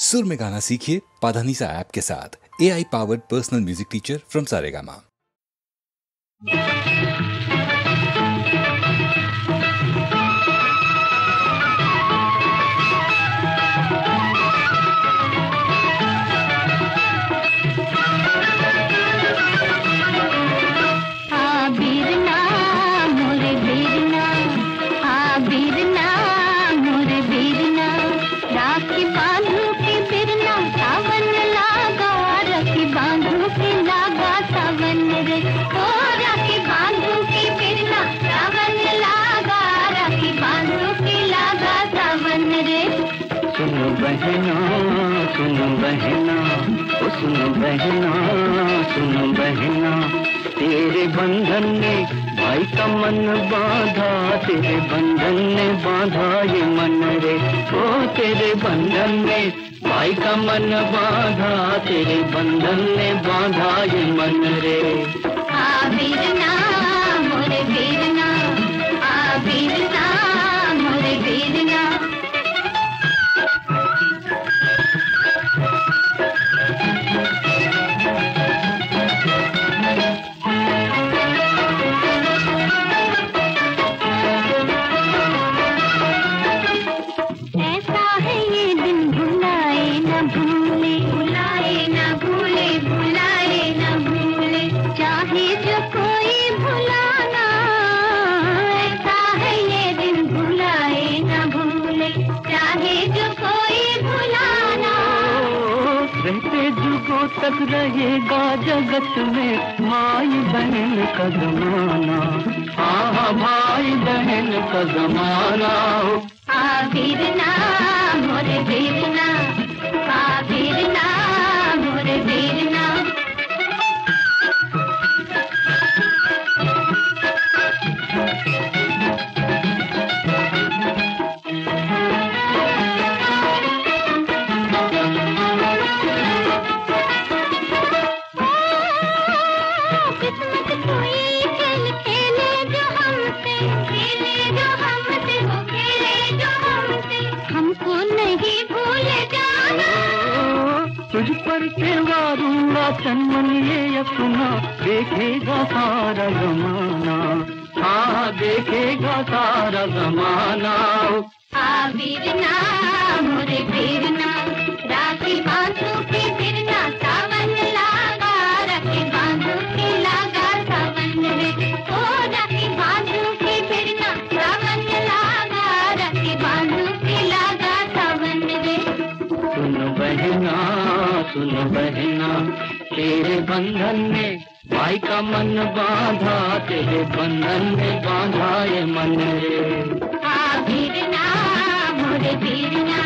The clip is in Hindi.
सुर में गाना सीखिए पाधानीसा ऐप के साथ। AI powered personal music teacher from Saregama. सुनो बहना, तेरे बंधन ने भाई का मन बांधा, तेरे बंधन ने बांधा ये मन रे। ओ तेरे बंधन ने भाई का मन बांधा, तेरे बंधन ने बांधा ये मन रे। वीरना मोरे वीरना, वीरना मोरे वीरना। तक रहेगा जगत में भाई बहन का जमाना, हाँ भाई बहन का जमाना। वीरना मोरे वीरना, वीरना मोरे वीरना। तुझ पर त्योहारूंगा चन्मन ये अपना, देखेगा सारा जमाना, हाँ देखेगा सारा जमाना। वीरना मोरे वीरना, राखी बांधू के फिरना, सावन लागा राखी बांधू के लागा सावन रे। ओ राखी बांधू के फिरना, सावन लागा राखी बांधू के लागा सावन रे। सुन बहना, तेरे बंधन ने भाई का मन बांधा, तेरे बंधन ने बांधा ये मन रे। वीरना मोरे वीरना,